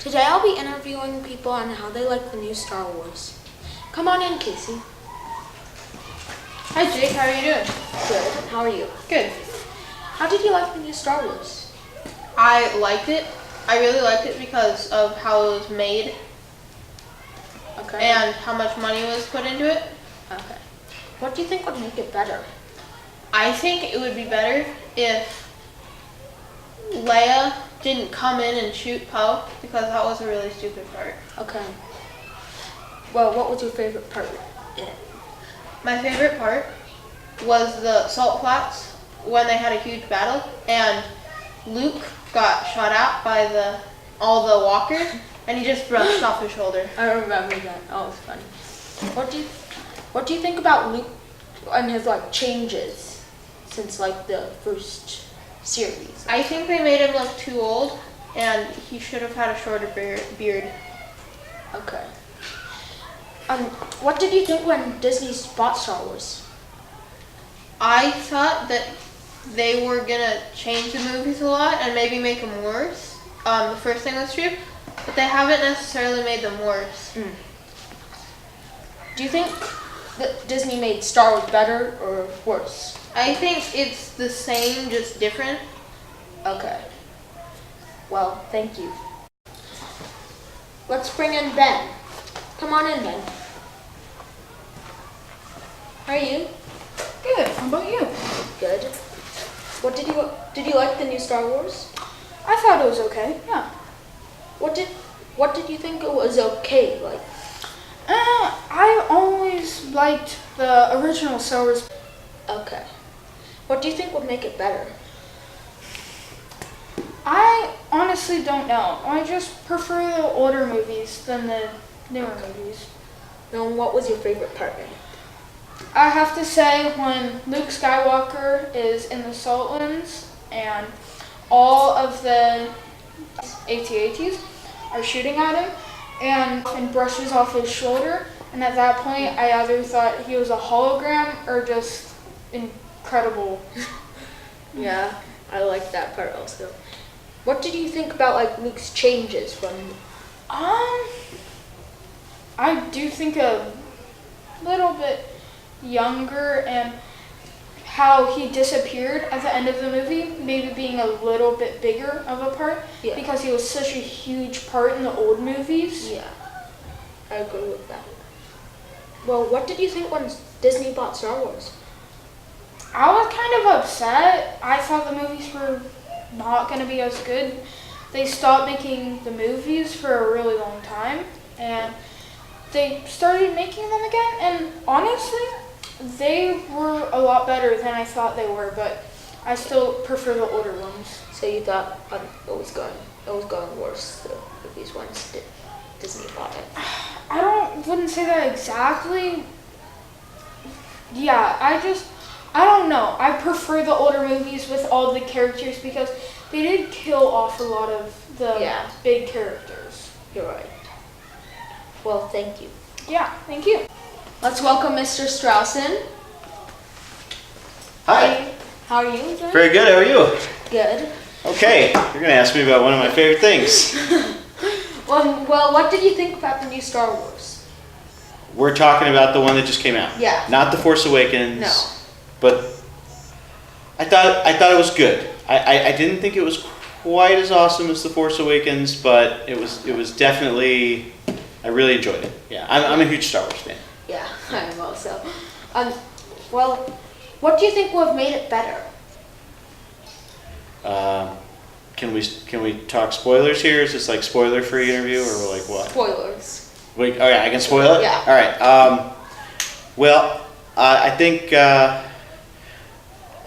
Today I'll be interviewing people on how they like the new Star Wars. Come on in, Casey. Hi Jake, how are you doing? Good. How are you? Good. How did you like the new Star Wars? I liked it. I really liked it because of how it was made. Okay. And how much money was put into it. Okay. What do you think would make it better? I think it would be better if Leia didn't come in and shoot Poe, because that was a really stupid part. Okay. Well, what was your favorite part in it? My favorite part was the salt flats when they had a huge battle and Luke got shot at by all the walkers and he just brushed off his shoulder. I remember that. Oh, it was funny. What do you think about Luke and his changes since the first series? I think they made him look too old and he should have had a shorter beard. Okay. What did you think when Disney bought Star Wars? I thought that they were gonna change the movies a lot and maybe make them worse. The first thing was true, but they haven't necessarily made them worse. Do you think that Disney made Star Wars better or worse? I think it's the same, just different. Okay. Well, thank you. Let's bring in Ben. Come on in, Ben. How are you? Good. How about you? Good. Did you like the new Star Wars? I thought it was okay. Yeah. What did you think it was okay like? I always liked the original Star Wars. Okay. What do you think would make it better? I honestly don't know. I just prefer the older movies than the newer movies. Then what was your favorite part in it? I have to say when Luke Skywalker is in the salt lands and all of the AT-ATs are shooting at him and brushes off his shoulder, and at that point I either thought he was a hologram or just incredible. Yeah, I like that part also. What did you think about Luke's changes from? I do think a little bit younger and how he disappeared at the end of the movie, maybe being a little bit bigger of a part, because he was such a huge part in the old movies. Yeah, I agree with that. Well, what did you think when Disney bought Star Wars? I was kind of upset. I thought the movies were not going to be as good. They stopped making the movies for a really long time, and they started making them again, and honestly, they were a lot better than I thought they were, but I still prefer the older ones. So you thought it was going worse the movies once Disney bought it? Wouldn't say that exactly. Yeah, I don't know. I prefer the older movies with all the characters because they did kill off a lot of the big characters. You're right. Well, thank you. Yeah, thank you. Let's welcome Mr. Straussen. Hi. How are you doing? Very good. How are you? Good. Okay. You're going to ask me about one of my favorite things. Well, what did you think about the new Star Wars? We're talking about the one that just came out. Yeah. Not The Force Awakens. No. But I thought it was good. I didn't think it was quite as awesome as The Force Awakens, but it was definitely, I really enjoyed it. Yeah. I'm a huge Star Wars fan. Yeah, I am also. Well, what do you think would have made it better? Can we talk spoilers here? Is this spoiler free interview or what? Spoilers. Wait, oh yeah, I can spoil it? Yeah. All right. Well, I think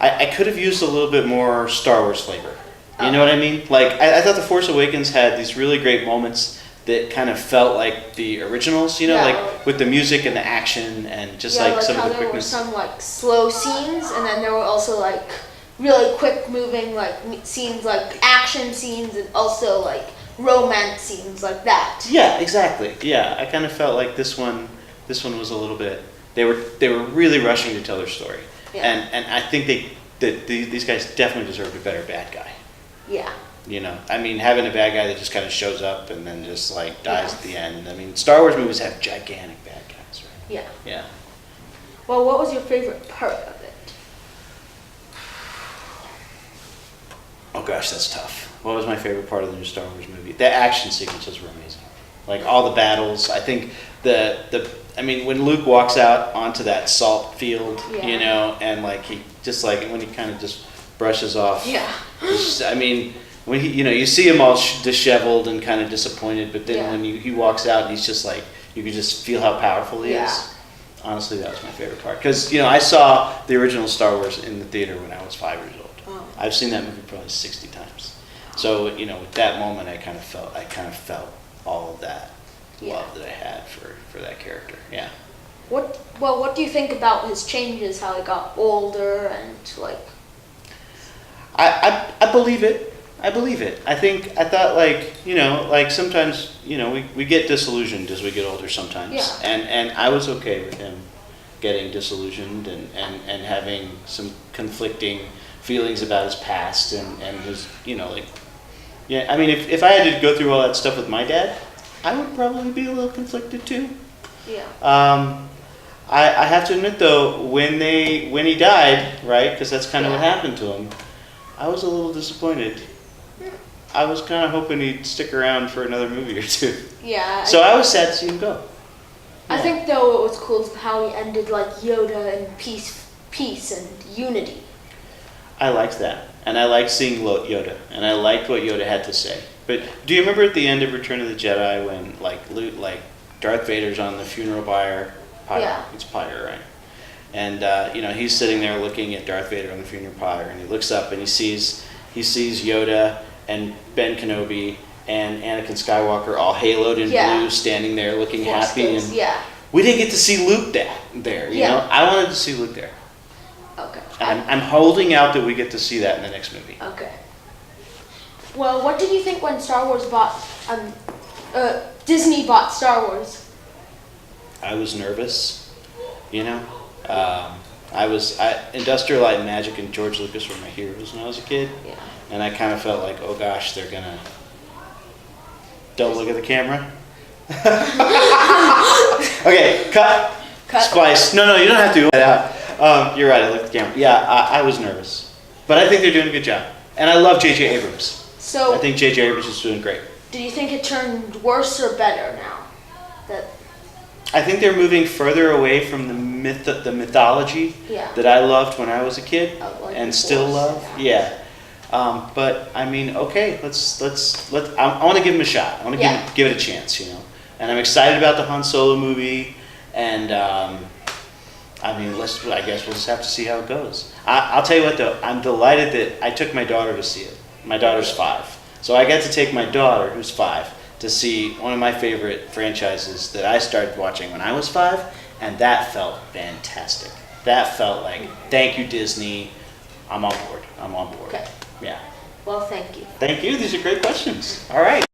I could have used a little bit more Star Wars flavor. You know what I mean? I thought The Force Awakens had these really great moments that kind of felt like the originals, with the music and the action and just some of the quickness. There were some slow scenes, and then there were also really quick moving scenes, action scenes, and also romance scenes like that. Yeah, exactly. Yeah, I kind of felt like this one was a little bit. They were really rushing to tell their story, and I think these guys definitely deserved a better bad guy. Yeah. You know, I mean, having a bad guy that just kind of shows up and then just like dies at the end. I mean, Star Wars movies have gigantic bad guys, right? Yeah. Yeah. Well, what was your favorite part of it? Oh gosh, that's tough. What was my favorite part of the new Star Wars movie? The action sequences were amazing. Like all the battles. I think I mean, when Luke walks out onto that salt field, you know, and like he just like when he kind of just brushes off. Yeah. I mean, when he, you know, you see him all disheveled and kind of disappointed, but then when he walks out, and he's just like, you can just feel how powerful he is. Honestly, that was my favorite part. Because, you know, I saw the original Star Wars in the theater when I was 5 years old. Oh. I've seen that movie probably 60 times. So, you know, with that moment, I kind of felt all of that love that I had for that character. Yeah. What do you think about his changes, how he got older and like... I believe it. I believe it. I thought like, you know, like sometimes, you know, we get disillusioned as we get older sometimes. Yeah. And I was okay with him getting disillusioned and having some conflicting feelings about his past and his, you know, like, yeah, I mean, if I had to go through all that stuff with my dad, I would probably be a little conflicted too. Yeah. I have to admit though, when he died, right, because that's kind of what happened to him, I was a little disappointed. I was kind of hoping he'd stick around for another movie or two. Yeah. So I was sad to see him go. I think though it was cool how he ended like Yoda and peace and unity. I liked that, and I liked seeing Yoda, and I liked what Yoda had to say. But do you remember at the end of Return of the Jedi when like Darth Vader's on the funeral pyre? Yeah. It's pyre, right? And you know, he's sitting there looking at Darth Vader on the funeral pyre, and he looks up and he sees Yoda and Ben Kenobi and Anakin Skywalker all haloed in blue, standing there looking happy. And we didn't get to see Luke there. You know, I wanted to see Luke there. Okay. And I'm holding out that we get to see that in the next movie. Okay. Well, what did you think when Disney bought Star Wars? I was nervous, you know. Industrial Light and Magic and George Lucas were my heroes when I was a kid. Yeah. And I kind of felt like, oh gosh, they're gonna... Don't look at the camera. Okay, cut. Splice. No, you don't have to. You're right, I looked at the camera. Yeah, I was nervous. But I think they're doing a good job. And I love J.J. Abrams. So, I think J.J. Abrams is doing great. Do you think it turned worse or better now? I think they're moving further away from the mythology that I loved when I was a kid and still love. Yeah. But I mean, okay, let's. I want to give him a shot. I want to give it a chance, you know. And I'm excited about the Han Solo movie, and I mean, I guess we'll just have to see how it goes. I'll tell you what though, I'm delighted that I took my daughter to see it. My daughter's 5, so I got to take my daughter, who's 5, to see one of my favorite franchises that I started watching when I was 5, and that felt fantastic. That felt like, thank you, Disney. I'm on board. Okay. Yeah. Well, thank you. Thank you. These are great questions. All right.